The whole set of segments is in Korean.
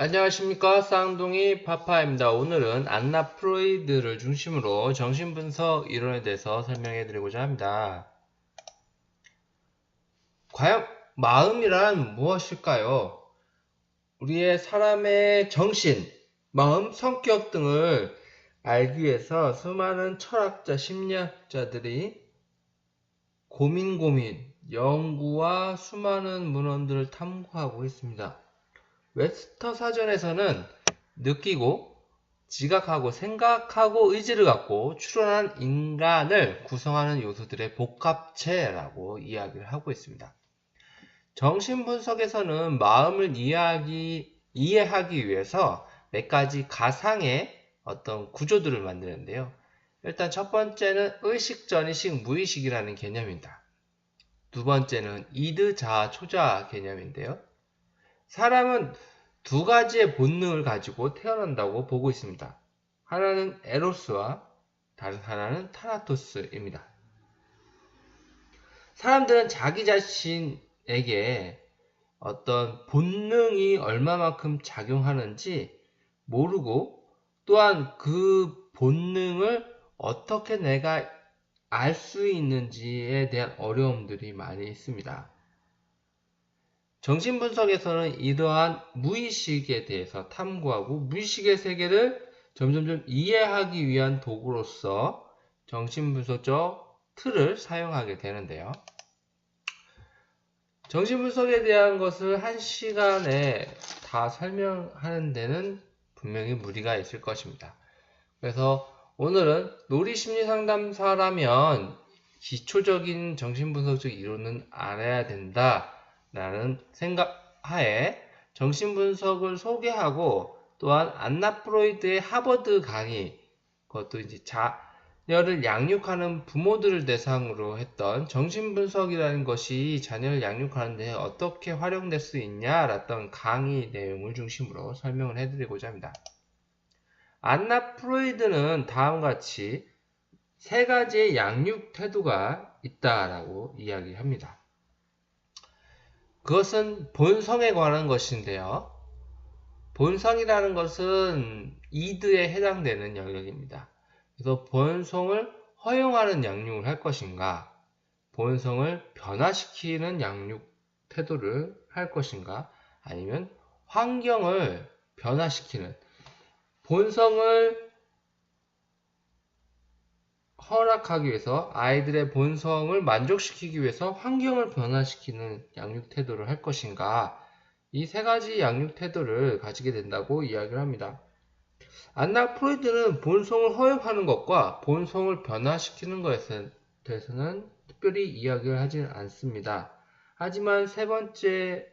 안녕하십니까, 쌍둥이 파파입니다. 오늘은 안나 프로이드를 중심으로 정신분석 이론에 대해서 설명해 드리고자 합니다. 과연 마음이란 무엇일까요? 우리의 사람의 정신, 마음, 성격 등을 알기 위해서 수많은 철학자, 심리학자들이 고민, 연구와 수많은 문헌들을 탐구하고 있습니다. 웹스터 사전에서는 느끼고, 지각하고, 생각하고, 의지를 갖고 추론한 인간을 구성하는 요소들의 복합체라고 이야기를 하고 있습니다. 정신분석에서는 마음을 이해하기 위해서 몇 가지 가상의 어떤 구조들을 만드는데요. 일단 첫 번째는 의식, 전의식, 무의식이라는 개념입니다. 두 번째는 이드, 자아, 초자 개념인데요. 사람은 두 가지의 본능을 가지고 태어난다고 보고 있습니다. 하나는 에로스와 다른 하나는 타나토스입니다. 사람들은 자기 자신에게 어떤 본능이 얼마만큼 작용하는지 모르고, 또한 그 본능을 어떻게 내가 알 수 있는지에 대한 어려움들이 많이 있습니다. 정신분석에서는 이러한 무의식에 대해서 탐구하고 무의식의 세계를 점점점 이해하기 위한 도구로서 정신분석적 틀을 사용하게 되는데요. 정신분석에 대한 것을 한 시간에 다 설명하는 데는 분명히 무리가 있을 것입니다. 그래서 오늘은 놀이심리상담사라면 기초적인 정신분석적 이론은 알아야 된다 라는 생각하에 정신분석을 소개하고, 또한 안나 프로이드의 하버드 강의, 그것도 이제 자녀를 양육하는 부모들을 대상으로 했던 정신분석이라는 것이 자녀를 양육하는 데 어떻게 활용될 수 있냐라던 강의 내용을 중심으로 설명을 해드리고자 합니다. 안나 프로이드는 다음과 같이 세 가지의 양육 태도가 있다라고 이야기합니다. 그것은 본성에 관한 것인데요. 본성이라는 것은 이드에 해당되는 영역입니다. 그래서 본성을 허용하는 양육을 할 것인가, 본성을 변화시키는 양육 태도를 할 것인가, 아니면 환경을 변화시키는, 본성을 허락하기 위해서, 아이들의 본성을 만족시키기 위해서 환경을 변화시키는 양육 태도를 할 것인가, 이 세 가지 양육 태도를 가지게 된다고 이야기를 합니다. 안나 프로이드는 본성을 허용하는 것과 본성을 변화시키는 것에 대해서는 특별히 이야기를 하지는 않습니다. 하지만 세 번째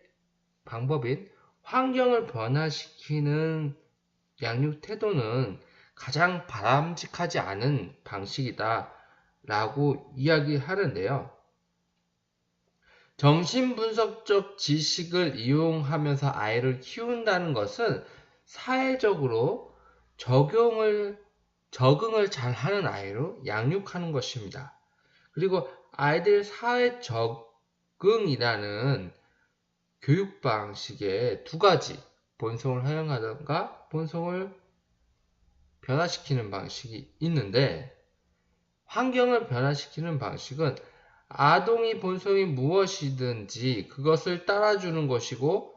방법인 환경을 변화시키는 양육 태도는 가장 바람직하지 않은 방식이다 라고 이야기하는데요. 정신분석적 지식을 이용하면서 아이를 키운다는 것은 사회적으로 적응을 잘 하는 아이로 양육하는 것입니다. 그리고 아이들 사회 적응이라는 교육 방식에 두 가지, 본성을 허용하던가 본성을 변화시키는 방식이 있는데, 환경을 변화시키는 방식은 아동이 본성이 무엇이든지 그것을 따라주는 것이고,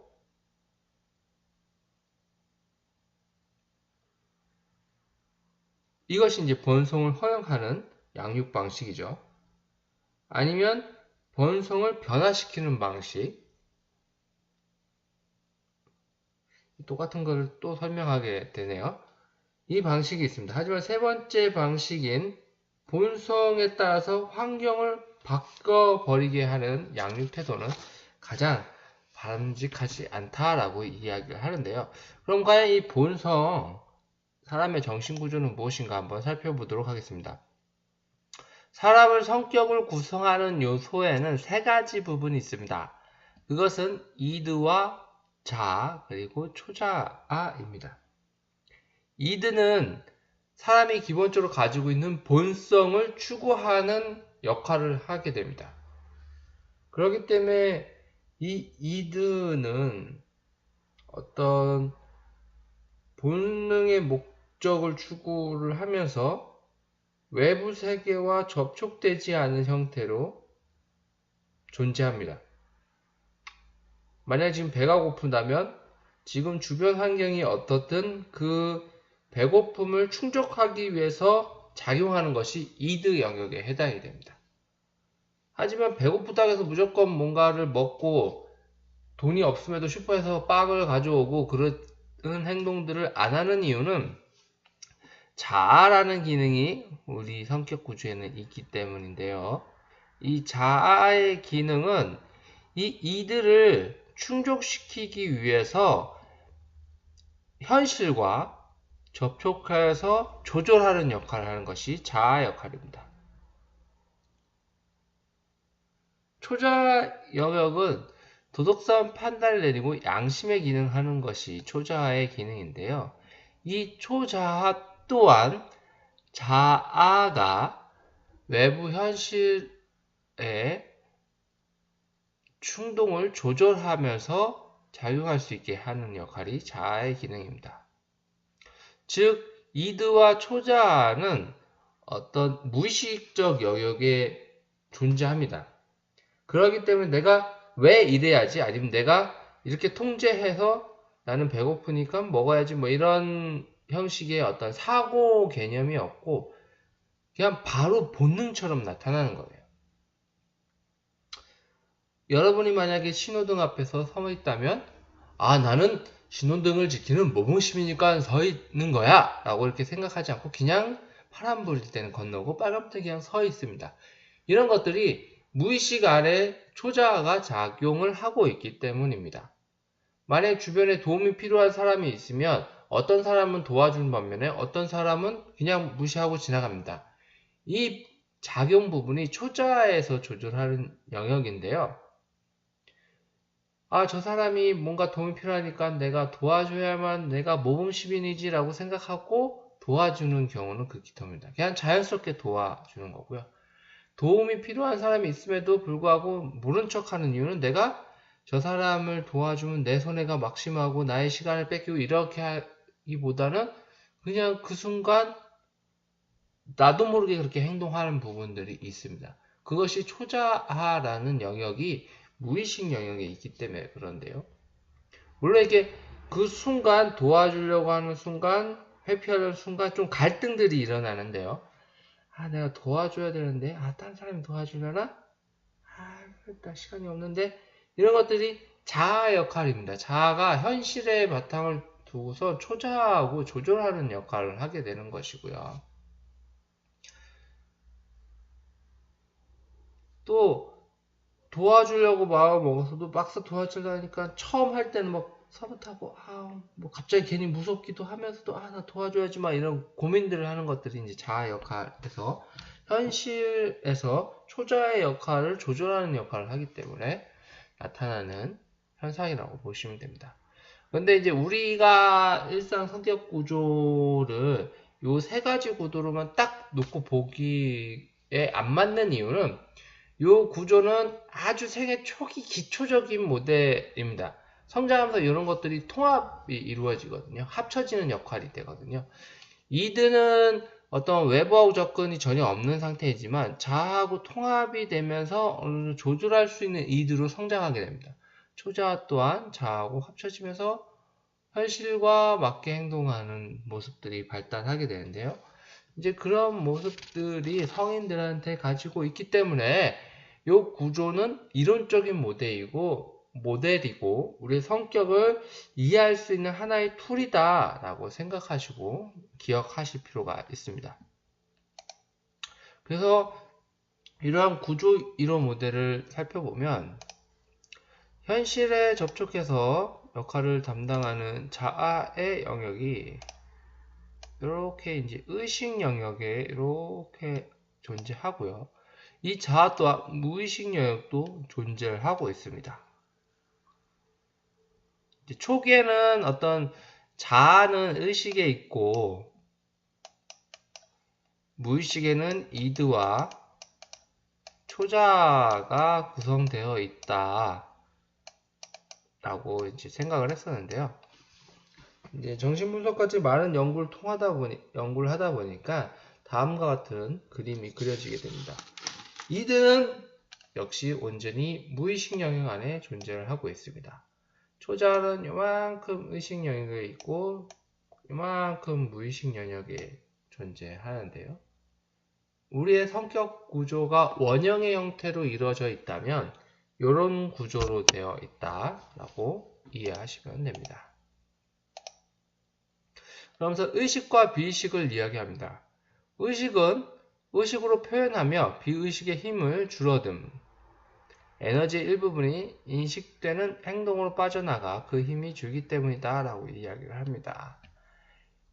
이것이 이제 본성을 허용하는 양육 방식이죠. 아니면 본성을 변화시키는 방식, 똑같은 것을 또 설명하게 되네요. 이 방식이 있습니다. 하지만 세 번째 방식인 본성에 따라서 환경을 바꿔버리게 하는 양육 태도는 가장 바람직하지 않다라고 이야기를 하는데요. 그럼 과연 이 본성, 사람의 정신구조는 무엇인가 한번 살펴보도록 하겠습니다. 사람의 성격을 구성하는 요소에는 세 가지 부분이 있습니다. 그것은 이드와 자아, 그리고 초자아입니다. 이드는 사람이 기본적으로 가지고 있는 본성을 추구하는 역할을 하게 됩니다. 그렇기 때문에 이 이드는 어떤 본능의 목적을 추구를 하면서 외부 세계와 접촉되지 않은 형태로 존재합니다. 만약 지금 배가 고픈다면 지금 주변 환경이 어떻든 그 배고픔을 충족하기 위해서 작용하는 것이 이드 영역에 해당이 됩니다. 하지만 배고프다고 해서 무조건 뭔가를 먹고 돈이 없음에도 슈퍼에서 빵을 가져오고 그런 행동들을 안 하는 이유는 자아라는 기능이 우리 성격 구조에는 있기 때문인데요. 이 자아의 기능은 이 이들을 충족시키기 위해서 현실과 접촉해서 조절하는 역할을 하는 것이 자아 역할입니다. 초자 영역은 도덕성 판단을 내리고 양심의 기능하는 것이 초자아의 기능인데요. 이 초자아 또한 자아가 외부 현실의 충동을 조절하면서 작용할 수 있게 하는 역할이 자아의 기능입니다. 즉, 이드와 초자아는 어떤 무의식적 영역에 존재합니다. 그렇기 때문에 내가 왜 이래야지, 아니면 내가 이렇게 통제해서 나는 배고프니까 먹어야지, 뭐 이런 형식의 어떤 사고 개념이 없고 그냥 바로 본능처럼 나타나는 거예요. 여러분이 만약에 신호등 앞에서 서 있다면, 아, 나는 신호등을 지키는 모범시민이니까 서 있는 거야 라고 이렇게 생각하지 않고 그냥 파란불일 때는 건너고 빨간불 때 그냥 서 있습니다. 이런 것들이 무의식 안에 초자아가 작용을 하고 있기 때문입니다. 만약 주변에 도움이 필요한 사람이 있으면 어떤 사람은 도와주는 반면에 어떤 사람은 그냥 무시하고 지나갑니다. 이 작용 부분이 초자아에서 조절하는 영역인데요. 아, 저 사람이 뭔가 도움이 필요하니까 내가 도와줘야만 내가 모범시민이지 라고 생각하고 도와주는 경우는 극히 드뭅니다. 그냥 자연스럽게 도와주는 거고요. 도움이 필요한 사람이 있음에도 불구하고 모른 척하는 이유는 내가 저 사람을 도와주면 내 손해가 막심하고 나의 시간을 뺏기고 이렇게 하기보다는 그냥 그 순간 나도 모르게 그렇게 행동하는 부분들이 있습니다. 그것이 초자아라는 영역이 무의식 영역에 있기 때문에 그런데요. 물론 이게 그 순간 도와주려고 하는 순간, 회피하려는 순간 좀 갈등들이 일어나는데요. 아, 내가 도와줘야 되는데, 아, 다른 사람이 도와주려나? 아, 나 시간이 없는데. 이런 것들이 자아 역할입니다. 자아가 현실의 바탕을 두고서 초자하고 조절하는 역할을 하게 되는 것이고요. 또 도와주려고 마음을 먹어서도 막상 도와주려니까 처음 할 때는 막 서뭇하고 뭐 갑자기 괜히 무섭기도 하면서도 나 도와줘야지 막 이런 고민들을 하는 것들이 이제 자아 역할에서 현실에서 초자의 역할을 조절하는 역할을 하기 때문에 나타나는 현상이라고 보시면 됩니다. 근데 이제 우리가 일상 성격 구조를 요 세 가지 구도로만 딱 놓고 보기에 안 맞는 이유는 요 구조는 아주 생애 초기 기초적인 모델입니다. 성장하면서 이런 것들이 통합이 이루어지거든요. 합쳐지는 역할이 되거든요. 이드는 어떤 외부하고 접근이 전혀 없는 상태이지만 자아하고 통합이 되면서 어느 정도 조절할 수 있는 이드로 성장하게 됩니다. 초자아 또한 자아하고 합쳐지면서 현실과 맞게 행동하는 모습들이 발달하게 되는데요. 이제 그런 모습들이 성인들한테 가지고 있기 때문에 이 구조는 이론적인 모델이고 우리의 성격을 이해할 수 있는 하나의 툴이다 라고 생각하시고 기억하실 필요가 있습니다. 그래서 이러한 구조 이론 모델을 살펴보면 현실에 접촉해서 역할을 담당하는 자아의 영역이 이렇게 이제 의식 영역에 이렇게 존재하고요. 이 자아 또한 무의식 영역도 존재를 하고 있습니다. 초기에는 어떤 자아는 의식에 있고 무의식에는 이드와 초자가 구성되어 있다 라고 이제 생각을 했었는데요. 이제 정신분석까지 많은 연구를 하다 보니까 다음과 같은 그림이 그려지게 됩니다. 이들은 역시 온전히 무의식 영역 안에 존재를 하고 있습니다. 초자는 요만큼 의식 영역에 있고 요만큼 무의식 영역에 존재하는데요. 우리의 성격 구조가 원형의 형태로 이루어져 있다면 이런 구조로 되어 있다라고 이해하시면 됩니다. 그러면서 의식과 비의식을 이야기합니다. 의식은 의식으로 표현하며 비의식의 힘을 줄어듦. 에너지의 일부분이 인식되는 행동으로 빠져나가 그 힘이 줄기 때문이다 라고 이야기를 합니다.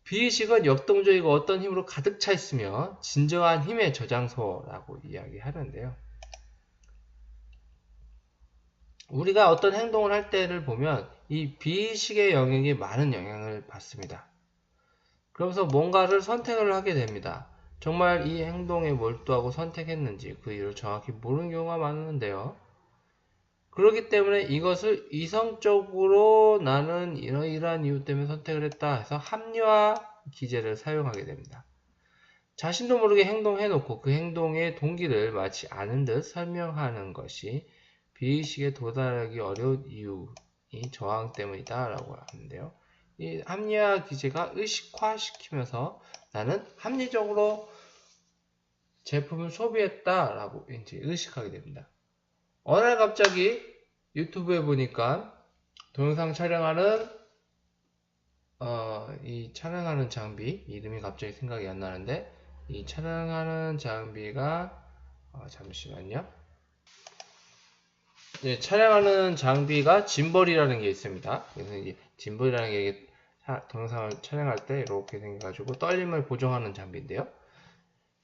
비의식은 역동적이고 어떤 힘으로 가득 차 있으며 진정한 힘의 저장소라고 이야기하는데요. 우리가 어떤 행동을 할 때를 보면 이 비의식의 영역이 많은 영향을 받습니다. 그러면서 뭔가를 선택을 하게 됩니다. 정말 이 행동에 몰두하고 선택했는지 그 이유를 정확히 모르는 경우가 많은데요. 그렇기 때문에 이것을 이성적으로 나는 이러이러한 이유 때문에 선택을 했다 해서 합리화 기제를 사용하게 됩니다. 자신도 모르게 행동해놓고 그 행동의 동기를 마치 아는 듯 설명하는 것이 비의식에 도달하기 어려운 이유이 저항 때문이다 라고 하는데요. 이 합리화 기제가 의식화시키면서 나는 합리적으로 제품을 소비했다 라고 이제 의식하게 됩니다. 어느 날 갑자기 유튜브에 보니까 동영상 촬영하는 이 촬영하는 장비 이름이 갑자기 생각이 안 나는데 이 촬영하는 장비가 잠시만요. 네, 촬영하는 장비가 짐벌이라는 게 있습니다. 그래서 이 짐벌이라는 게 동영상을 촬영할 때 이렇게 생겨가지고 떨림을 보정하는 장비인데요.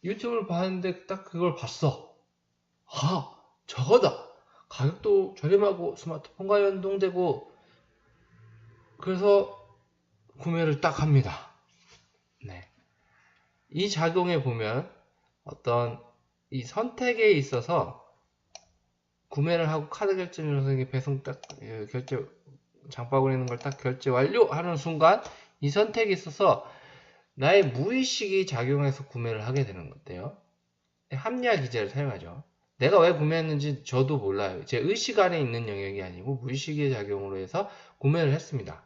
유튜브를 봤는데 딱 그걸 봤어. 아, 저거다. 가격도 저렴하고 스마트폰과 연동되고 그래서 구매를 딱 합니다. 네. 이 작용에 보면 어떤 이 선택에 있어서 구매를 하고 카드 결제를 배송 딱 결제 장바구니 있는 걸 딱 결제 완료하는 순간 이 선택에 있어서 나의 무의식이 작용해서 구매를 하게 되는 건데요. 합리화 기제를 사용하죠. 내가 왜 구매했는지 저도 몰라요. 제 의식 안에 있는 영역이 아니고 무의식의 작용으로 해서 구매를 했습니다.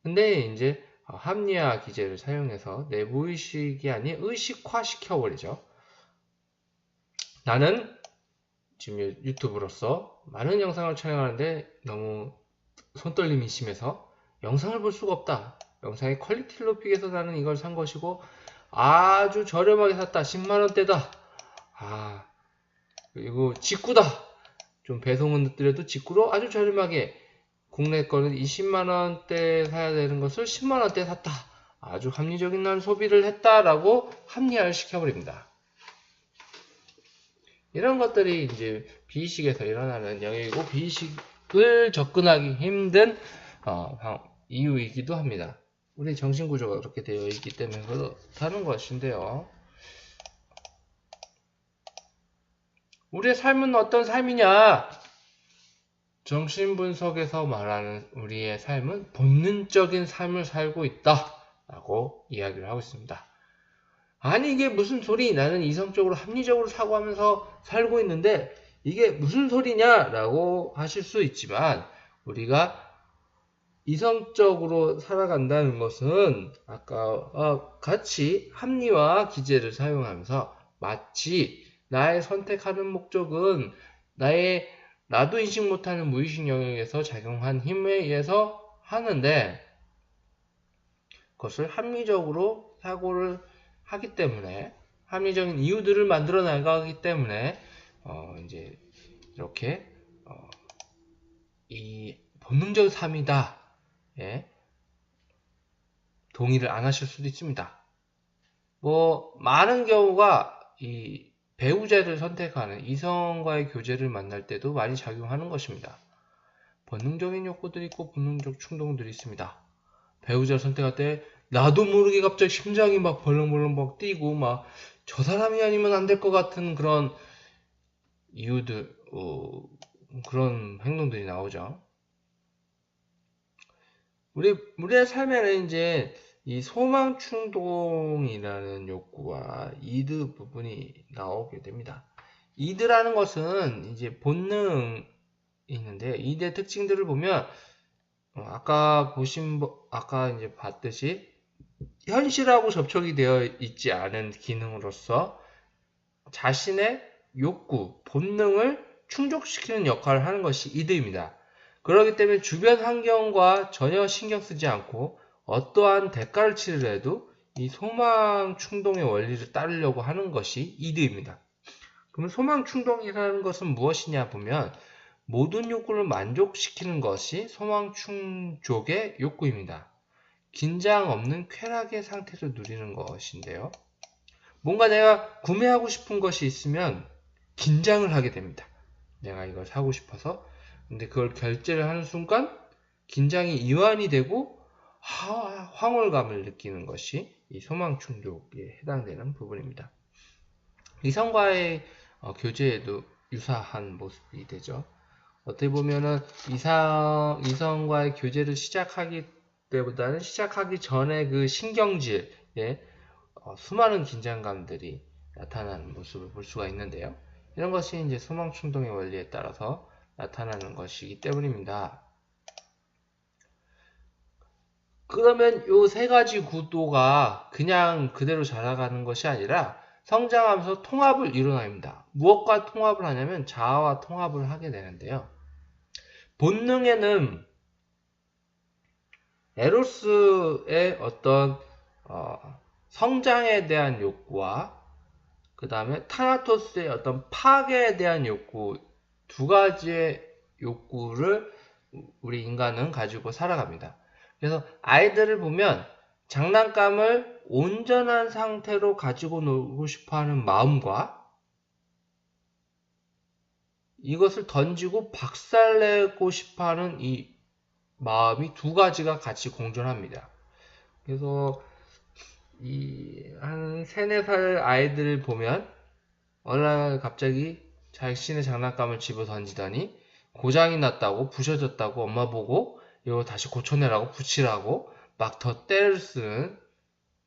근데 이제 합리화 기제를 사용해서 내 무의식이 아닌 의식화 시켜버리죠. 나는 지금 유튜브로서 많은 영상을 촬영하는데 너무 손떨림이 심해서 영상을 볼 수가 없다. 영상의 퀄리티를 높이기 위해서 나는 이걸 산 것이고 아주 저렴하게 샀다. 10만원대다. 그리고 직구다. 좀 배송은 늦더라도 직구로 아주 저렴하게 국내 거는 20만원대 사야 되는 것을 10만원대 샀다. 아주 합리적인 난 소비를 했다라고 합리화를 시켜버립니다. 이런 것들이 이제 비의식에서 일어나는 영역이고 비의식을 접근하기 힘든 이유이기도 합니다. 우리 정신구조가 그렇게 되어 있기 때문에 그렇다는 것인데요. 우리의 삶은 어떤 삶이냐? 정신분석에서 말하는 우리의 삶은 본능적인 삶을 살고 있다 라고 이야기를 하고 있습니다. 아니 이게 무슨 소리? 나는 이성적으로 합리적으로 사고하면서 살고 있는데 이게 무슨 소리냐? 라고 하실 수 있지만 우리가 이성적으로 살아간다는 것은 아까 같이 합리화 기제를 사용하면서 마치 나의 선택하는 목적은 나도 인식 못하는 무의식 영역에서 작용한 힘에 의해서 하는데 그것을 합리적으로 사고를 하기 때문에 합리적인 이유들을 만들어 나가기 때문에 이제 이렇게 이 본능적 삶이다. 예. 동의를 안 하실 수도 있습니다. 많은 경우가 이 배우자를 선택하는 이성과의 교제를 만날 때도 많이 작용하는 것입니다. 본능적인 욕구들이 있고 본능적 충동들이 있습니다. 배우자를 선택할 때 나도 모르게 갑자기 심장이 막 벌렁벌렁 막 뛰고 막 저 사람이 아니면 안 될 것 같은 그런 이유들 그런 행동들이 나오죠. 우리의 삶에는 이제 이 소망 충동이라는 욕구와 이드 부분이 나오게 됩니다. 이드라는 것은 이제 본능이 있는데, 이드의 특징들을 보면 아까 이제 봤듯이 현실하고 접촉이 되어 있지 않은 기능으로서 자신의 욕구, 본능을 충족시키는 역할을 하는 것이 이드입니다. 그렇기 때문에 주변 환경과 전혀 신경 쓰지 않고 어떠한 대가를 치르더라도 이 소망 충동의 원리를 따르려고 하는 것이 이드입니다. 그러면 소망 충동이라는 것은 무엇이냐 보면 모든 욕구를 만족시키는 것이 소망 충족의 욕구입니다. 긴장 없는 쾌락의 상태를 누리는 것인데요. 뭔가 내가 구매하고 싶은 것이 있으면 긴장을 하게 됩니다. 내가 이걸 사고 싶어서. 근데 그걸 결제를 하는 순간 긴장이 이완이 되고 황홀감을 느끼는 것이 이 소망 충족에 해당되는 부분입니다. 이성과의 교제에도 유사한 모습이 되죠. 어떻게 보면은 이성과의 교제를 시작하기 때보다는 시작하기 전에 그 신경질에 수많은 긴장감들이 나타나는 모습을 볼 수가 있는데요. 이런 것이 이제 소망 충동의 원리에 따라서 나타나는 것이기 때문입니다. 그러면 이 세 가지 구도가 그냥 그대로 자라가는 것이 아니라 성장하면서 통합을 이뤄냅니다. 무엇과 통합을 하냐면 자아와 통합을 하게 되는데요. 본능에는 에로스의 어떤 성장에 대한 욕구와 그 다음에 타나토스의 어떤 파괴에 대한 욕구, 두 가지의 욕구를 우리 인간은 가지고 살아갑니다. 그래서 아이들을 보면 장난감을 온전한 상태로 가지고 놀고 싶어하는 마음과 이것을 던지고 박살내고 싶어하는 이 마음이 두 가지가 같이 공존합니다. 그래서 한 3, 4살 아이들을 보면 어느 날 갑자기 자신의 장난감을 집어 던지더니 고장이 났다고, 부셔졌다고 엄마 보고 이거 다시 고쳐내라고, 붙이라고 막 더 때를 쓰는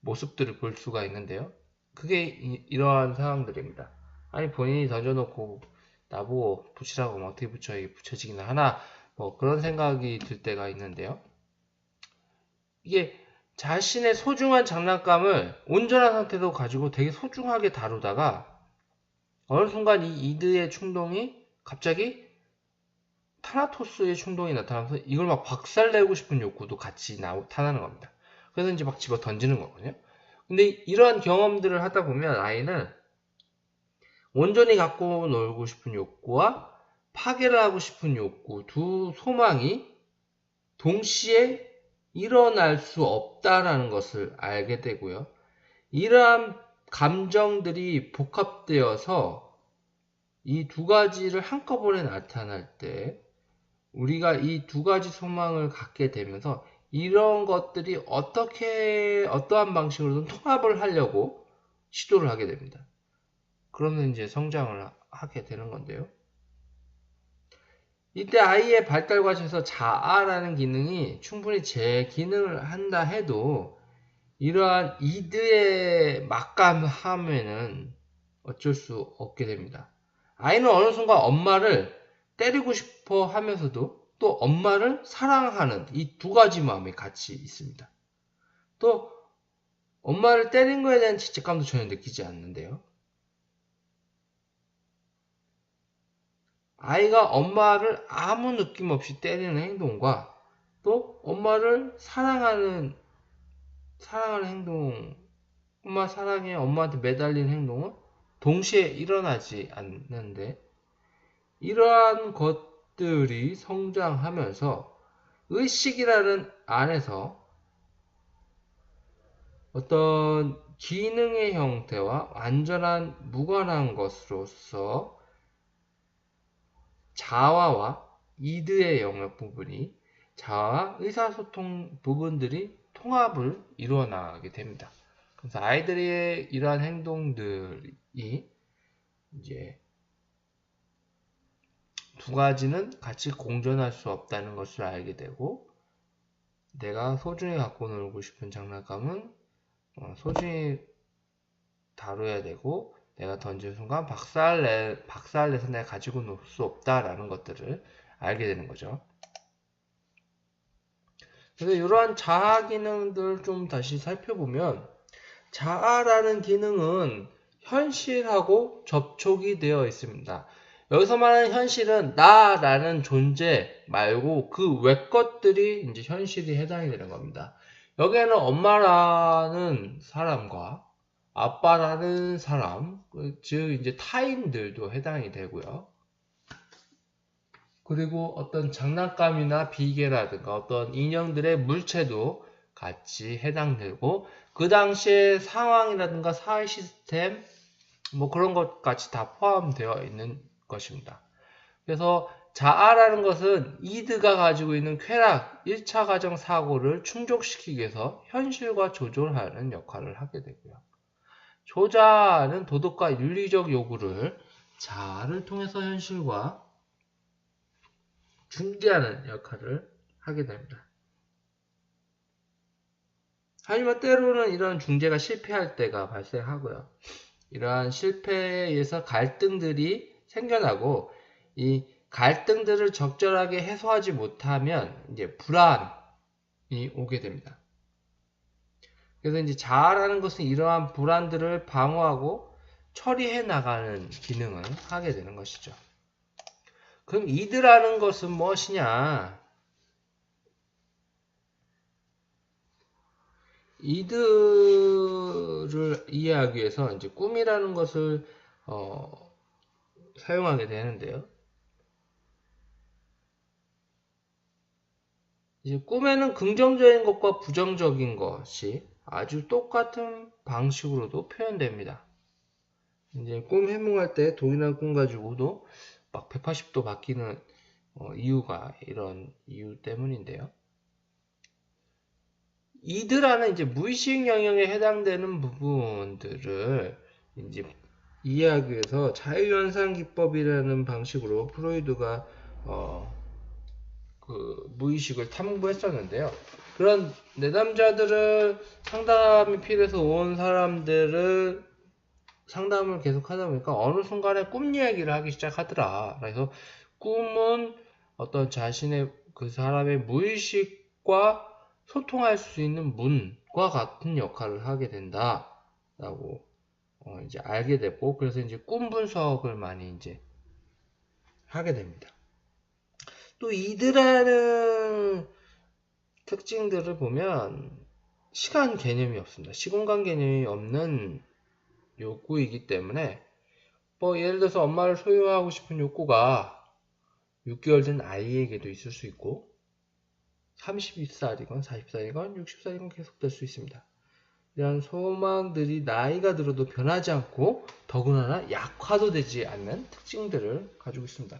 모습들을 볼 수가 있는데요. 그게 이러한 상황들입니다. 아니 본인이 던져놓고 나보고 붙이라고 하면 어떻게 붙여, 이게 붙여지기나 하나, 뭐 그런 생각이 들 때가 있는데요. 이게 자신의 소중한 장난감을 온전한 상태로 가지고 되게 소중하게 다루다가 어느 순간 이 이드의 충동이 갑자기 타나토스의 충동이 나타나면서 이걸 막 박살내고 싶은 욕구도 같이 나타나는 겁니다. 그래서 이제 막 집어 던지는 거거든요. 근데 이러한 경험들을 하다 보면 아이는 온전히 갖고 놀고 싶은 욕구와 파괴를 하고 싶은 욕구, 두 소망이 동시에 일어날 수 없다라는 것을 알게 되고요. 이러한 감정들이 복합되어서 이 두 가지를 한꺼번에 나타날 때 우리가 이 두 가지 소망을 갖게 되면서 이런 것들이 어떠한 방식으로든 통합을 하려고 시도를 하게 됩니다. 그러면 이제 성장을 하게 되는 건데요. 이때 아이의 발달 과정에서 자아라는 기능이 충분히 제 기능을 한다 해도 이러한 이드에 막감하면은 어쩔 수 없게 됩니다. 아이는 어느 순간 엄마를 때리고 싶어 하면서도 또 엄마를 사랑하는 이 두 가지 마음이 같이 있습니다. 또 엄마를 때린 거에 대한 죄책감도 전혀 느끼지 않는데요. 아이가 엄마를 아무 느낌 없이 때리는 행동과 또 엄마를 사랑하는 행동, 엄마 사랑해, 엄마한테 매달리는 행동은 동시에 일어나지 않는데 이러한 것들이 성장하면서 의식이라는 안에서 어떤 기능의 형태와 완전한 무관한 것으로서 자아와 이드의 영역 부분이 자아와 의사소통 부분들이 통합을 이루어 나가게 됩니다. 그래서 아이들의 이러한 행동들이 이제 두 가지는 같이 공존할 수 없다는 것을 알게 되고 내가 소중히 갖고 놀고 싶은 장난감은 소중히 다뤄야 되고, 내가 던진 순간 박살내서 내가 가지고 놀 수 없다라는 것들을 알게 되는 거죠. 그래서 이러한 자아 기능들 좀 다시 살펴보면, 자아라는 기능은 현실하고 접촉이 되어 있습니다. 여기서 말하는 현실은 나라는 존재 말고 그 외 것들이 이제 현실이 해당이 되는 겁니다. 여기에는 엄마라는 사람과 아빠라는 사람, 즉 이제 타인들도 해당이 되고요. 그리고 어떤 장난감이나 비계라든가 어떤 인형들의 물체도 같이 해당되고, 그 당시의 상황이라든가 사회 시스템 뭐 그런 것까지 다 포함되어 있는 것입니다. 그래서 자아라는 것은 이드가 가지고 있는 쾌락, 1차 가정 사고를 충족시키기 위해서 현실과 조절하는 역할을 하게 되고요. 조자는 도덕과 윤리적 요구를 자아를 통해서 현실과 중재하는 역할을 하게 됩니다. 하지만 때로는 이런 중재가 실패할 때가 발생하고요. 이러한 실패에 의해서 갈등들이 생겨나고, 이 갈등들을 적절하게 해소하지 못하면 이제 불안이 오게 됩니다. 그래서 이제 자아라는 것은 이러한 불안들을 방어하고 처리해 나가는 기능을 하게 되는 것이죠. 그럼 이드라는 것은 무엇이냐? 이드를 이해하기 위해서 이제 꿈이라는 것을 사용하게 되는데요. 이제 꿈에는 긍정적인 것과 부정적인 것이 아주 똑같은 방식으로도 표현됩니다. 이제 꿈 해몽할 때 동일한 꿈 가지고도 막 180도 바뀌는 이유가 이런 이유 때문인데요. 이드라는 이제 무의식 영역에 해당되는 부분들을 이제 이해하기 위해서 자유현상 기법이라는 방식으로 프로이드가 그 무의식을 탐구했었는데요. 그런 내담자들을 상담이 필요해서 온 사람들을 상담을 계속 하다 보니까 어느 순간에 꿈 이야기를 하기 시작하더라. 그래서 꿈은 어떤 자신의 그 사람의 무의식과 소통할 수 있는 문과 같은 역할을 하게 된다라고 이제 알게 됐고, 그래서 이제 꿈 분석을 많이 이제 하게 됩니다. 또 이드라는 특징들을 보면 시간 개념이 없습니다. 시공간 개념이 없는 욕구이기 때문에 뭐 예를 들어서 엄마를 소유하고 싶은 욕구가 6개월 된 아이에게도 있을 수 있고 30살이건 40살이건 60살이건 계속될 수 있습니다. 이런 소망들이 나이가 들어도 변하지 않고 더군다나 약화도 되지 않는 특징들을 가지고 있습니다.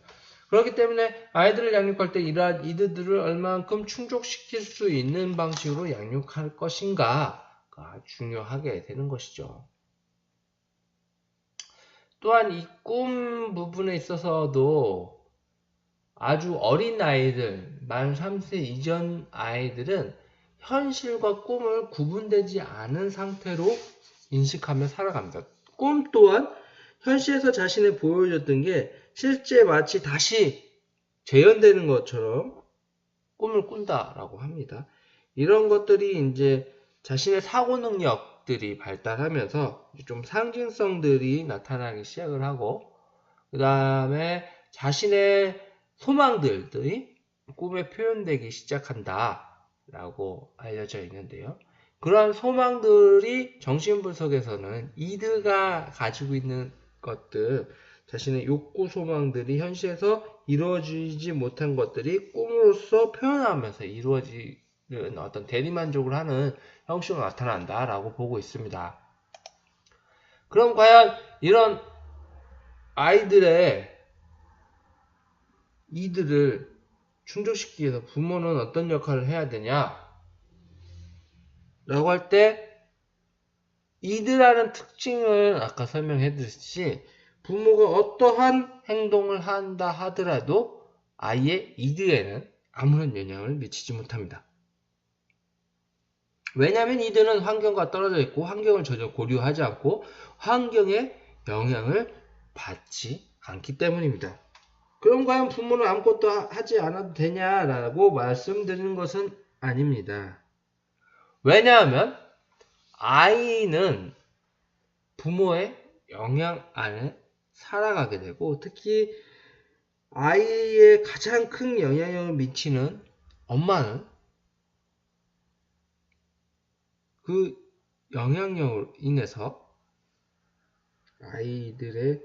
그렇기 때문에 아이들을 양육할 때 이러한 이드들을 얼만큼 충족시킬 수 있는 방식으로 양육할 것인가가 중요하게 되는 것이죠. 또한 이 꿈 부분에 있어서도 아주 어린 아이들, 만 3세 이전 아이들은 현실과 꿈을 구분되지 않은 상태로 인식하며 살아갑니다. 꿈 또한 현실에서 자신이 보여줬던 게 실제 마치 다시 재현되는 것처럼 꿈을 꾼다라고 합니다. 이런 것들이 이제 자신의 사고 능력들이 발달하면서 좀 상징성들이 나타나기 시작을 하고, 그 다음에 자신의 소망들이 꿈에 표현되기 시작한다라고 알려져 있는데요. 그러한 소망들이 정신분석에서는 이드가 가지고 있는 것들, 자신의 욕구 소망들이 현실에서 이루어지지 못한 것들이 꿈으로써 표현하면서 이루어지는 어떤 대리만족을 하는 형식으로 나타난다라고 보고 있습니다. 그럼 과연 이런 아이들의 이들을 충족시키기 위해서 부모는 어떤 역할을 해야 되냐? 라고 할 때 이드라는 특징을 아까 설명해 드렸듯이 부모가 어떠한 행동을 한다 하더라도 아이의 이드에는 아무런 영향을 미치지 못합니다. 왜냐하면 이들은 환경과 떨어져 있고 환경을 전혀 고려하지 않고 환경에 영향을 받지 않기 때문입니다. 그럼 과연 부모는 아무것도 하지 않아도 되냐라고 말씀드리는 것은 아닙니다. 왜냐하면 아이는 부모의 영향 안에 살아가게 되고, 특히 아이의 가장 큰 영향력을 미치는 엄마는 그 영향력으로 인해서 아이들의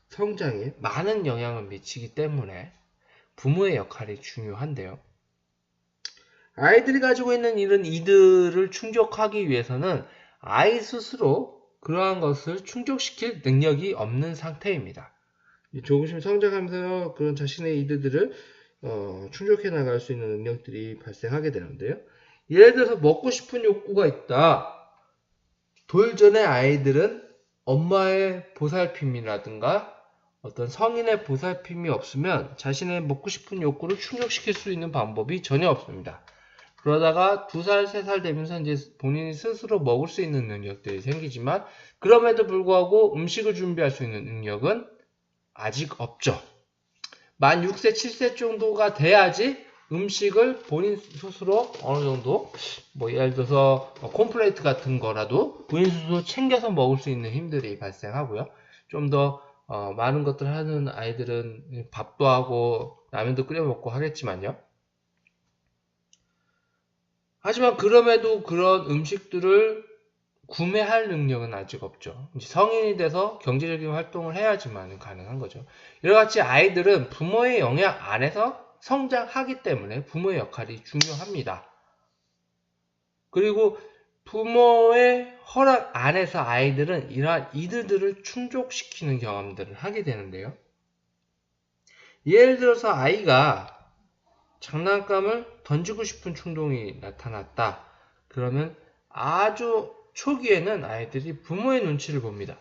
성장에 많은 영향을 미치기 때문에 부모의 역할이 중요한데요. 아이들이 가지고 있는 이런 이들을 충족하기 위해서는 아이 스스로 그러한 것을 충족시킬 능력이 없는 상태입니다. 조금씩 성장하면서 그런 자신의 이들을 충족해 나갈 수 있는 능력들이 발생하게 되는데요. 예를 들어서 먹고 싶은 욕구가 있다. 돌전의 아이들은 엄마의 보살핌이라든가 어떤 성인의 보살핌이 없으면 자신의 먹고 싶은 욕구를 충족시킬 수 있는 방법이 전혀 없습니다. 그러다가 2살, 3살 되면서 이제 본인이 스스로 먹을 수 있는 능력들이 생기지만, 그럼에도 불구하고 음식을 준비할 수 있는 능력은 아직 없죠. 만 6세, 7세 정도가 돼야지 음식을 본인 스스로 어느 정도, 예를 들어서 콤플레이트 같은 거라도 본인 스스로 챙겨서 먹을 수 있는 힘들이 발생하고요. 좀 더 많은 것들 하는 아이들은 밥도 하고 라면도 끓여 먹고 하겠지만요. 하지만 그럼에도 그런 음식들을 구매할 능력은 아직 없죠. 성인이 돼서 경제적인 활동을 해야지만 가능한 거죠. 이와같이 아이들은 부모의 영향 안에서 성장하기 때문에 부모의 역할이 중요합니다. 그리고 부모의 허락 안에서 아이들은 이러한 이들을 충족시키는 경험들을 하게 되는데요. 예를 들어서 아이가 장난감을 던지고 싶은 충동이 나타났다. 그러면 아주 초기에는 아이들이 부모의 눈치를 봅니다.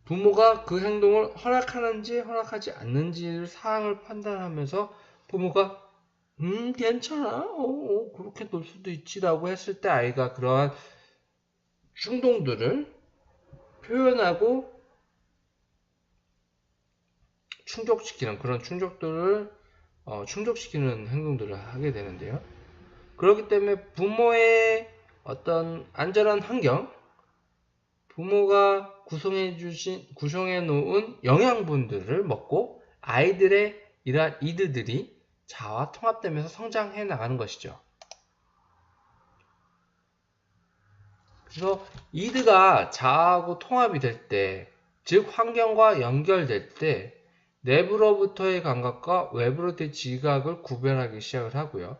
부모가 그 행동을 허락하는지 허락하지 않는지를 사항을 판단하면서 부모가 괜찮아, 그렇게 놀 수도 있지라고 했을 때 아이가 그러한 충동들을 표현하고 충족시키는, 그런 충족들을 충족시키는 행동들을 하게 되는데요. 그렇기 때문에 부모의 어떤 안전한 환경, 부모가 구성해 놓은 영양분들을 먹고 아이들의 이러한 이들이 자아와 통합되면서 성장해 나가는 것이죠. 그래서 이드가 자아하고 통합이 될 때, 즉 환경과 연결될 때 내부로부터의 감각과 외부로부터의 지각을 구별하기 시작을 하고요.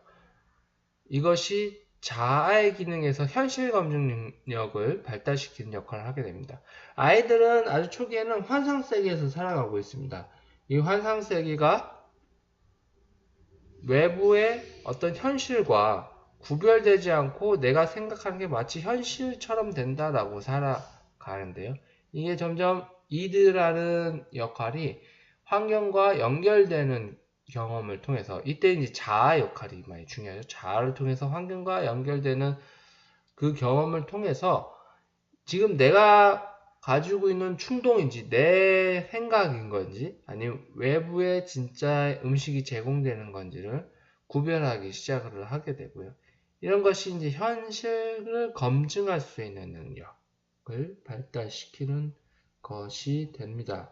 이것이 자아의 기능에서 현실 검증 능력을 발달시키는 역할을 하게 됩니다. 아이들은 아주 초기에는 환상 세계에서 살아가고 있습니다. 이 환상 세계가 외부의 어떤 현실과 구별되지 않고 내가 생각하는 게 마치 현실처럼 된다라고 살아가는데요. 이게 점점 이드라는 역할이 환경과 연결되는 경험을 통해서, 이때 이제 자아 역할이 많이 중요하죠. 자아를 통해서 환경과 연결되는 그 경험을 통해서 지금 내가 가지고 있는 충동인지 내 생각인 건지 아니면 외부에 진짜 음식이 제공되는 건지를 구별하기 시작을 하게 되고요. 이런 것이 이제 현실을 검증할 수 있는 능력을 발달시키는 것이 됩니다.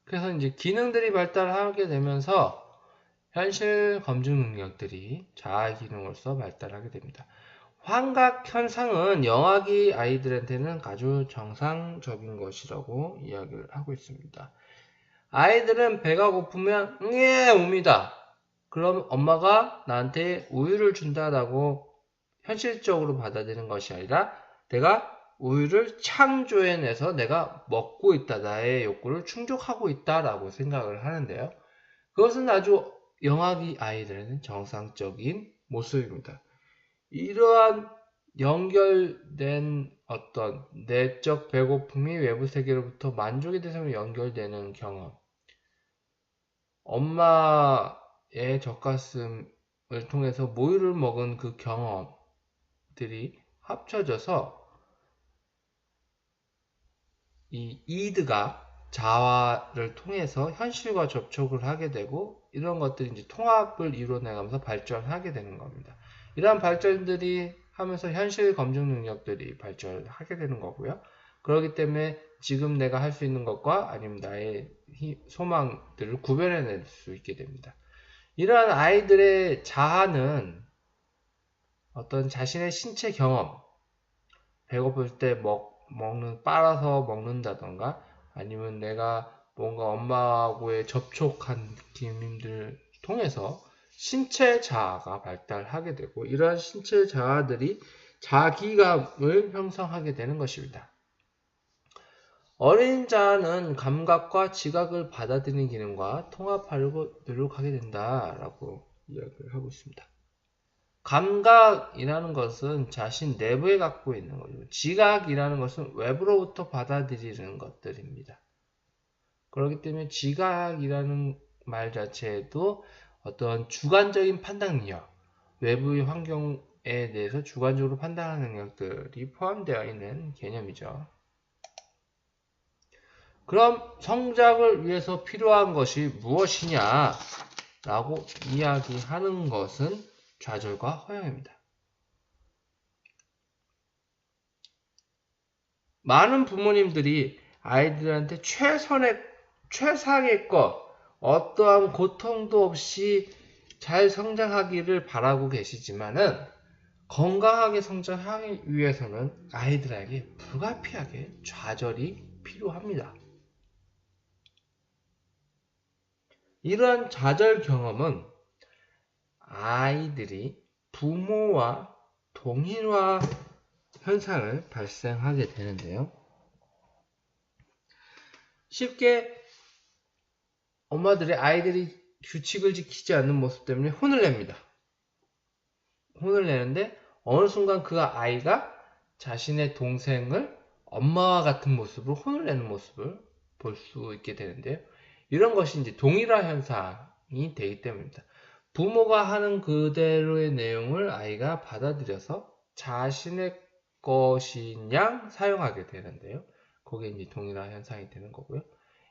그래서 이제 기능들이 발달하게 되면서 현실 검증 능력들이 자아 기능으로서 발달하게 됩니다. 환각 현상은 영아기 아이들한테는 아주 정상적인 것이라고 이야기를 하고 있습니다. 아이들은 배가 고프면 웁니다. 그럼 엄마가 나한테 우유를 준다라고 현실적으로 받아들이는 것이 아니라 내가 우유를 창조해내서 내가 먹고 있다, 나의 욕구를 충족하고 있다라고 생각을 하는데요. 그것은 아주 영아기 아이들에는 정상적인 모습입니다. 이러한 연결된 어떤 내적 배고픔이 외부 세계로부터 만족의 대상으로 연결되는 경험, 엄마의 젖가슴을 통해서 모유를 먹은 그 경험들이 합쳐져서 이 이드가 자아를 통해서 현실과 접촉을 하게 되고 이런 것들이 이제 통합을 이루어내가면서 발전하게 되는 겁니다. 이러한 발전들이 하면서 현실 검증 능력들이 발전하게 되는 거고요. 그렇기 때문에 지금 내가 할 수 있는 것과 아니면 나의 소망들을 구별해낼 수 있게 됩니다. 이러한 아이들의 자아는 어떤 자신의 신체 경험, 배고플 때 빨아서 먹는다던가 아니면 내가 뭔가 엄마하고의 접촉한 느낌들 통해서 신체 자아가 발달하게 되고 이러한 신체 자아들이 자기감을 형성하게 되는 것입니다. 어린 자아는 감각과 지각을 받아들이는 기능과 통합하려고 노력하게 된다라고 이야기를 하고 있습니다. 감각이라는 것은 자신 내부에 갖고 있는 거죠. 지각이라는 것은 외부로부터 받아들이는 것들입니다. 그렇기 때문에 지각이라는 말 자체에도 어떤 주관적인 판단 능력, 외부의 환경에 대해서 주관적으로 판단하는 능력들이 포함되어 있는 개념이죠. 그럼 성장을 위해서 필요한 것이 무엇이냐 라고 이야기하는 것은 좌절과 허영입니다. 많은 부모님들이 아이들한테 최상의 것, 어떠한 고통도 없이 잘 성장하기를 바라고 계시지만은 건강하게 성장하기 위해서는 아이들에게 불가피하게 좌절이 필요합니다. 이러한 좌절 경험은 아이들이 부모와 동일화 현상을 발생하게 되는데요. 쉽게 엄마들의 아이들이 규칙을 지키지 않는 모습 때문에 혼을 냅니다. 혼을 내는데 어느 순간 그 아이가 자신의 동생을 엄마와 같은 모습으로 혼을 내는 모습을 볼 수 있게 되는데요. 이런 것이 이제 동일화 현상이 되기 때문입니다. 부모가 하는 그대로의 내용을 아이가 받아들여서 자신의 것인 양 사용하게 되는데요. 그게 이제 동일화 현상이 되는 거고요.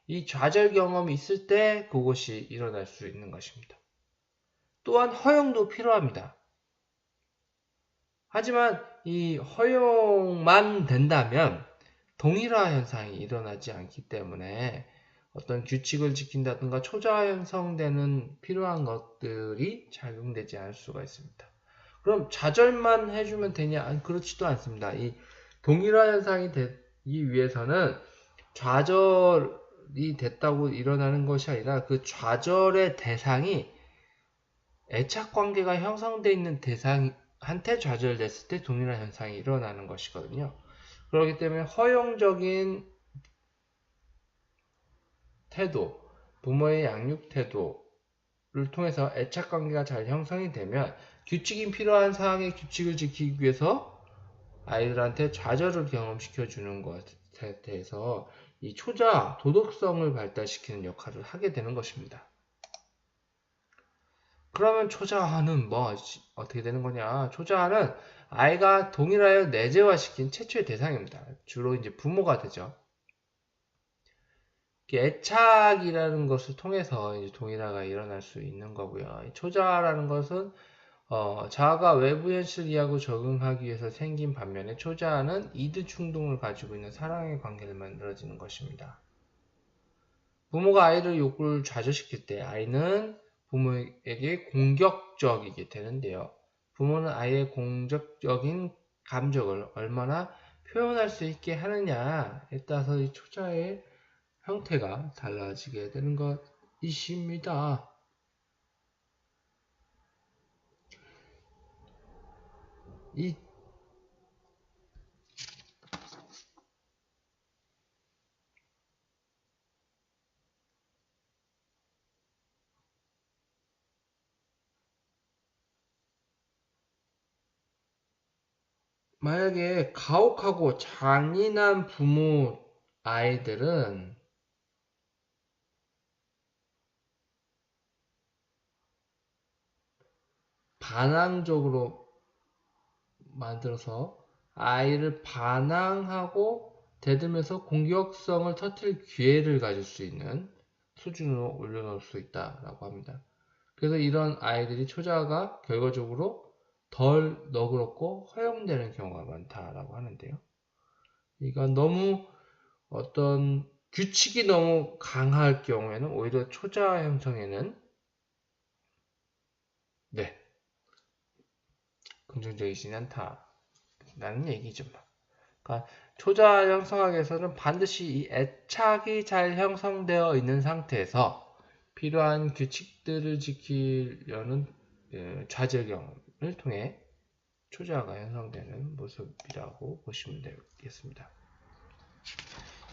이 좌절 경험이 있을 때 그것이 일어날 수 있는 것입니다. 또한 허용도 필요합니다. 하지만 이 허용만 된다면 동일화 현상이 일어나지 않기 때문에 어떤 규칙을 지킨다든가 초자아 형성되는 필요한 것들이 작용되지 않을 수가 있습니다. 그럼 좌절만 해주면 되냐? 아니, 그렇지도 않습니다. 이 동일화 현상이 되기 위해서는 좌절이 됐다고 일어나는 것이 아니라 그 좌절의 대상이 애착 관계가 형성되어 있는 대상한테 좌절됐을 때 동일한 현상이 일어나는 것이거든요. 그렇기 때문에 허용적인 태도, 부모의 양육 태도를 통해서 애착 관계가 잘 형성이 되면 규칙이 필요한 상황에 규칙을 지키기 위해서 아이들한테 좌절을 경험시켜 주는 것에 대해서 이 초자 도덕성을 발달시키는 역할을 하게 되는 것입니다. 그러면 초자아는 뭐 어떻게 되는 거냐? 초자아는 아이가 동일하여 내재화시킨 최초의 대상입니다. 주로 이제 부모가 되죠. 애착이라는 것을 통해서 이제 동일화가 일어날 수 있는 거고요. 초자아라는 것은 자아가 외부 현실을 이해하고 적응하기 위해서 생긴 반면에 초자아는 이드 충동을 가지고 있는 사랑의 관계를 만들어지는 것입니다. 부모가 아이를 욕을 좌절시킬 때 아이는 부모에게 공격적이게 되는데요. 부모는 아이의 공격적인 감정을 얼마나 표현할 수 있게 하느냐에 따라서 이 초자의 형태가 달라지게 되는 것이십니다. 만약에 가혹하고 잔인한 부모 아이들은 반항적으로 만들어서 아이를 반항하고 대들면서 공격성을 터뜨릴 기회를 가질 수 있는 수준으로 올려놓을 수 있다라고 합니다. 그래서 이런 아이들이 초자가 결과적으로 덜 너그럽고 허용되는 경우가 많다라고 하는데요. 그러니까 너무 어떤 규칙이 너무 강할 경우에는 오히려 초자 형성에는 긍정적이지 않다라는 얘기죠. 그러니까 초자 형성하기 위해서는 반드시 이 애착이 잘 형성되어 있는 상태에서 필요한 규칙들을 지키려는 좌절경을 통해 초자가 형성되는 모습이라고 보시면 되겠습니다.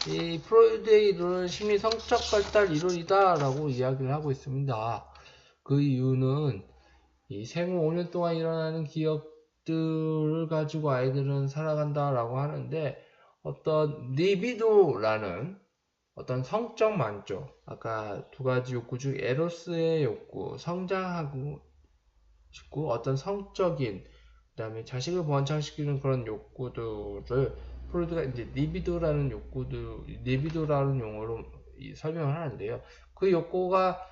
이 프로이드의 이론은 심리 성적 발달 이론이다 라고 이야기를 하고 있습니다. 그 이유는 이 생후 5년 동안 일어나는 기억들을 가지고 아이들은 살아간다 라고 하는데, 어떤 리비도라는 어떤 성적 만족, 아까 두 가지 욕구 중 에로스의 욕구, 성장하고 싶고 어떤 성적인, 그 다음에 자식을 번창시키는 그런 욕구들을 프로이드가 이제 리비도라는 용어로 설명을 하는데요. 그 욕구가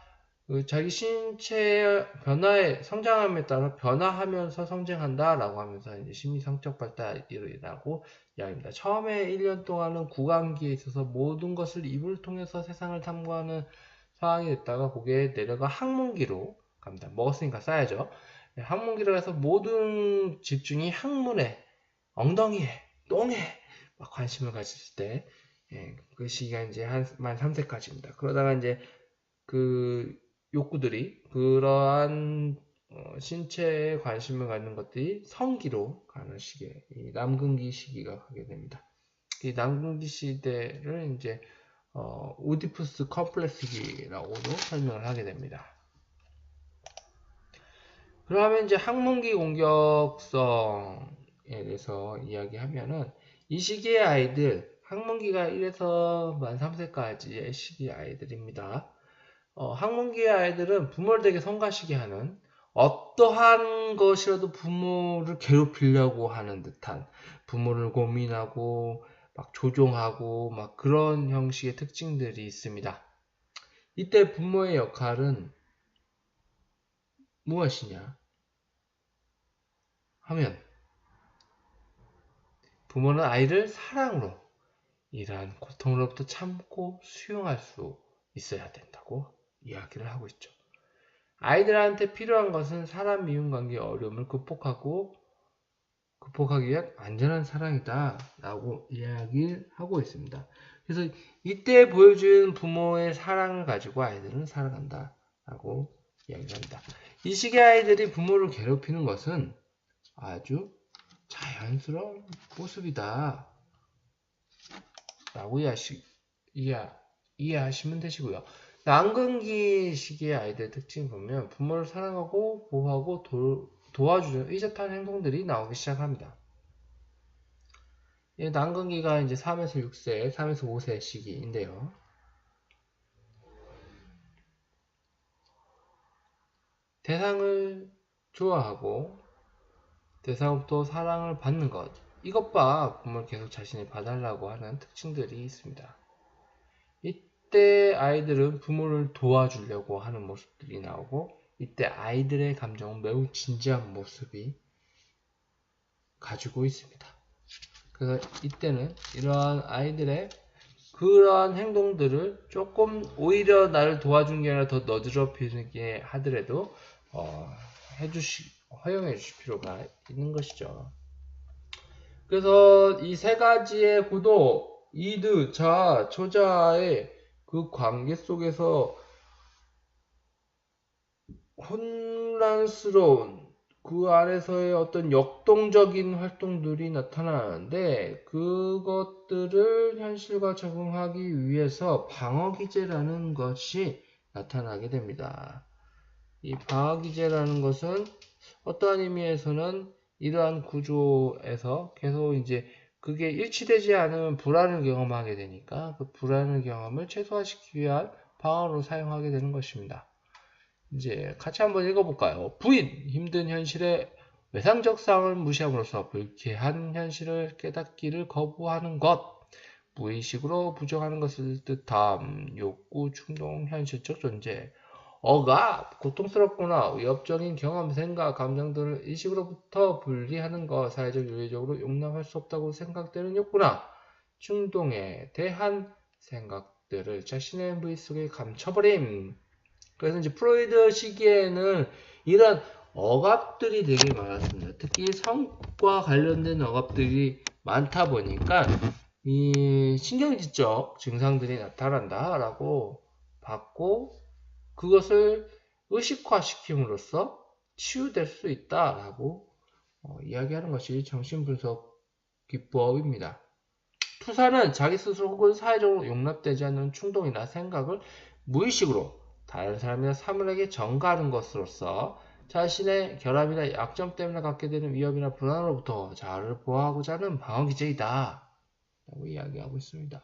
자기 신체의 변화에, 성장함에 따라 변화하면서 성장한다라고 하면서 이제 심리 성적 발달이라고 이야기합니다. 처음에 1년 동안은 구강기에 있어서 모든 것을 입을 통해서 세상을 탐구하는 상황이 됐다가 고개 내려가 학문기로 갑니다. 먹었으니까 싸야죠. 학문기로 해서 모든 집중이 학문에, 엉덩이에, 똥에 막 관심을 가졌을 때, 그 시기가 이제 만 3세까지입니다. 그러다가 이제 그 욕구들이, 그러한 신체에 관심을 갖는 것들이 성기로 가는 시기에, 이 남근기 시기가 가게 됩니다. 이 남근기 시대를 이제 오디푸스 컴플렉스기라고도 설명을 하게 됩니다. 그러면 이제 학문기 공격성에 대해서 이야기하면은, 이 시기의 아이들, 학문기가 1에서 만 3세까지의 시기 아이들입니다. 학문기의 아이들은 부모를 되게 성가시게 하는, 어떠한 것이라도 부모를 괴롭히려고 하는 듯한, 부모를 고민하고 막 조종하고 막 그런 형식의 특징들이 있습니다. 이때 부모의 역할은 무엇이냐 하면, 부모는 아이를 사랑으로 이러한 고통으로부터 참고 수용할 수 있어야 된다고 이야기를 하고 있죠. 아이들한테 필요한 것은 사람 미움 관계의 어려움을 극복하기 위한 안전한 사랑이다 라고 이야기를 하고 있습니다. 그래서 이때 보여준 부모의 사랑을 가지고 아이들은 살아간다 라고 이야기합니다. 이 시기의 아이들이 부모를 괴롭히는 것은 아주 자연스러운 모습이다 라고 이해하시면 되시고요. 남근기 시기의 아이들의 특징을 보면 부모를 사랑하고 보호하고 도와주는 의젓한 행동들이 나오기 시작합니다. 남근기가 이제 3에서 6세, 3에서 5세 시기인데요. 대상을 좋아하고 대상으로부터 사랑을 받는 것, 이것과 부모를 계속 자신이 봐달라고 하는 특징들이 있습니다. 이때 아이들은 부모를 도와주려고 하는 모습들이 나오고, 이때 아이들의 감정은 매우 진지한 모습이 가지고 있습니다. 그래서 이때는 이러한 아이들의 그러한 행동들을 조금 오히려 나를 도와준 게 아니라 더 너드럽히게 하더라도 허용해 주실 필요가 있는 것이죠. 그래서 이 세 가지의 구도, 이드, 자, 초자의 그 관계 속에서 혼란스러운 그 안에서의 어떤 역동적인 활동들이 나타나는데, 그것들을 현실과 적응하기 위해서 방어기제라는 것이 나타나게 됩니다. 이 방어기제라는 것은 어떠한 의미에서는 이러한 구조에서 계속 이제 그게 일치되지 않으면 불안을 경험하게 되니까 그 불안의 경험을 최소화시키기 위한 방어로 사용하게 되는 것입니다. 이제 같이 한번 읽어볼까요? 부인, 힘든 현실의 외상적 상을 무시함으로써 불쾌한 현실을 깨닫기를 거부하는 것. 무의식으로 부정하는 것을 뜻함. 욕구, 충동, 현실적 존재. 억압, 고통스럽거나 위협적인 경험, 생각, 감정 등을 의식으로부터 분리하는 것. 사회적, 윤리적으로 용납할 수 없다고 생각되는 욕구나 충동에 대한 생각들을 자신의 무의 속에 감춰버림. 그래서 이제 프로이드 시기에는 이런 억압들이 되게 많았습니다. 특히 성과 관련된 억압들이 많다 보니까 이 신경지적 증상들이 나타난다라고 봤고, 그것을 의식화시킴으로써 치유될 수 있다라고 이야기하는 것이 정신분석 기법입니다. 투사는 자기 스스로 혹은 사회적으로 용납되지 않는 충동이나 생각을 무의식으로 다른 사람이나 사물에게 전가하는 것으로서 자신의 결함이나 약점 때문에 갖게 되는 위협이나 불안으로부터 자아를 보호하고자 하는 방어기제이다 라고 이야기하고 있습니다.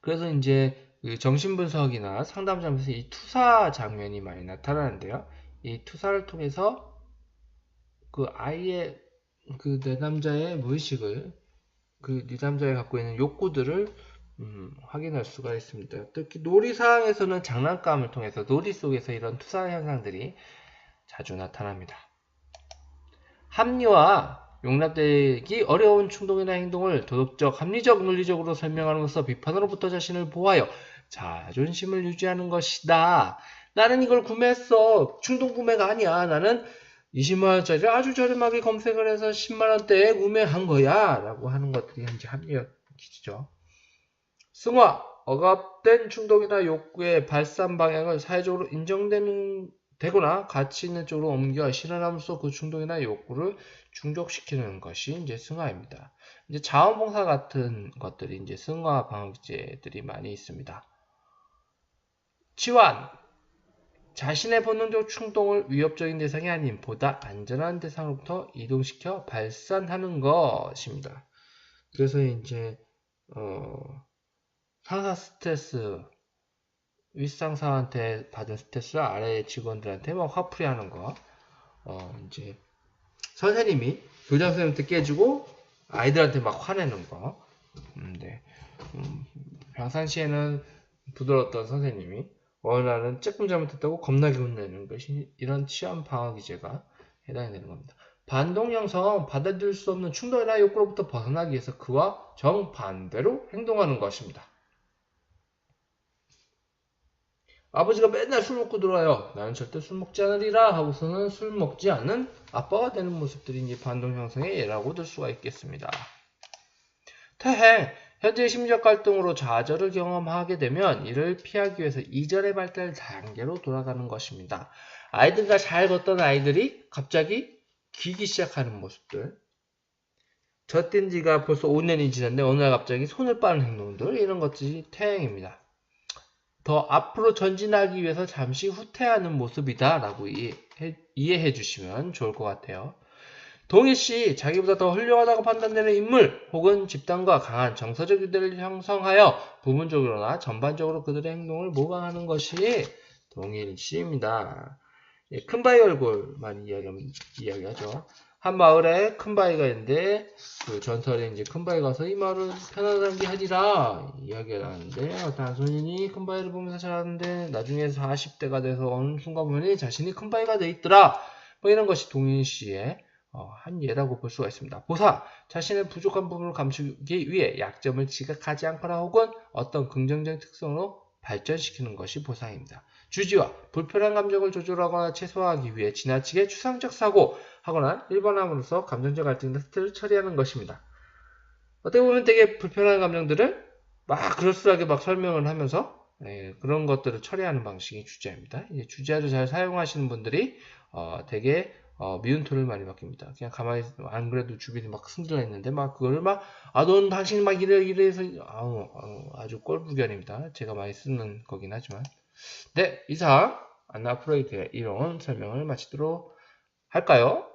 그래서 이제 정신분석이나 상담점에서 이 투사 장면이 많이 나타나는데요. 이 투사를 통해서 그 아이의 그 내담자의 무의식을 그 내담자가 갖고 있는 욕구들을 확인할 수가 있습니다. 특히 놀이상에서는 장난감을 통해서 놀이 속에서 이런 투사 현상들이 자주 나타납니다. 합리화, 용납되기 어려운 충동이나 행동을 도덕적, 합리적, 논리적으로 설명함으로써 비판으로부터 자신을 보호하여 자존심을 유지하는 것이다. 나는 이걸 구매했어. 충동 구매가 아니야. 나는 20만원짜리를 아주 저렴하게 검색을 해서 10만원대에 구매한 거야. 라고 하는 것들이 현재 합리적 기지죠. 승화, 억압된 충동이나 욕구의 발산 방향을 사회적으로 인정되거나 가치 있는 쪽으로 옮겨 실현함으로써 그 충동이나 욕구를 충족시키는 것이 이제 승화입니다. 이제 자원봉사 같은 것들이 이제 승화 방법제들이 많이 있습니다. 치환, 자신의 본능적 충동을 위협적인 대상이 아닌 보다 안전한 대상으로부터 이동시켜 발산하는 것입니다. 그래서 이제 상사 스트레스, 윗상사한테 받은 스트레스를 아래 직원들한테 막 화풀이 하는 거. 이제 선생님이 교장 선생님한테 깨지고 아이들한테 막 화내는 거. 네. 평상시에는 부드러웠던 선생님이 어느 날은 조금 잘못했다고 겁나게 혼내는 것이 이런 치안 방어 기제가 해당이 되는 겁니다. 반동 형성, 받아들일 수 없는 충동이나 욕구로부터 벗어나기 위해서 그와 정반대로 행동하는 것입니다. 아버지가 맨날 술 먹고 들어와요. 나는 절대 술 먹지 않으리라 하고서는 술 먹지 않는 아빠가 되는 모습들이 이제 반동 형성의 예라고 들 수가 있겠습니다. 퇴행, 현재의 심리적 갈등으로 좌절을 경험하게 되면 이를 피하기 위해서 이전의 발달 단계로 돌아가는 것입니다. 아이들과 잘 걷던 아이들이 갑자기 기기 시작하는 모습들. 젖된 지가 벌써 5년이 지났는데 어느 날 갑자기 손을 빠는 행동들, 이런 것들이 퇴행입니다. 더 앞으로 전진하기 위해서 잠시 후퇴하는 모습이다 라고 이해해 주시면 좋을 것 같아요. 동일시 자기보다 더 훌륭하다고 판단되는 인물 혹은 집단과 강한 정서적 유대를 형성하여 부분적으로나 전반적으로 그들의 행동을 모방하는 것이 동일시입니다. 예, 큰바위 얼굴만 이야기하죠. 한 마을에 큰바위가 있는데 그 전설에 이제 큰바위 가서 이 마을은 편안하게 하리라 이야기를 하는데 어떤 소년이 큰바위를 보면서 자랐는데 나중에 40대가 돼서 어느 순간 보니 자신이 큰바위가 돼 있더라. 뭐 이런 것이 동일시의 한 예라고 볼 수가 있습니다. 보사, 자신의 부족한 부분을 감추기 위해 약점을 지각하지 않거나 혹은 어떤 긍정적인 특성으로 발전시키는 것이 보상입니다. 주지와 불편한 감정을 조절하거나 최소화하기 위해 지나치게 추상적 사고 하거나 일반함으로써 감정적 갈등이나 스트레스를 처리하는 것입니다. 어떻게 보면 되게 불편한 감정들을 막 그럴싸하게 막 설명을 하면서 그런 것들을 처리하는 방식이 주지아입니다. 이제 주지아를 잘 사용하시는 분들이 되게 미운 톤을 많이 바뀝니다. 그냥 가만히 안 그래도 주변이 막 승질나 있는데 막 그거를 막 넌 당신 막 이래서 아주 꼴불견입니다. 제가 많이 쓰는 거긴 하지만 네, 이상 안나 프로이드의 이론 설명을 마치도록 할까요?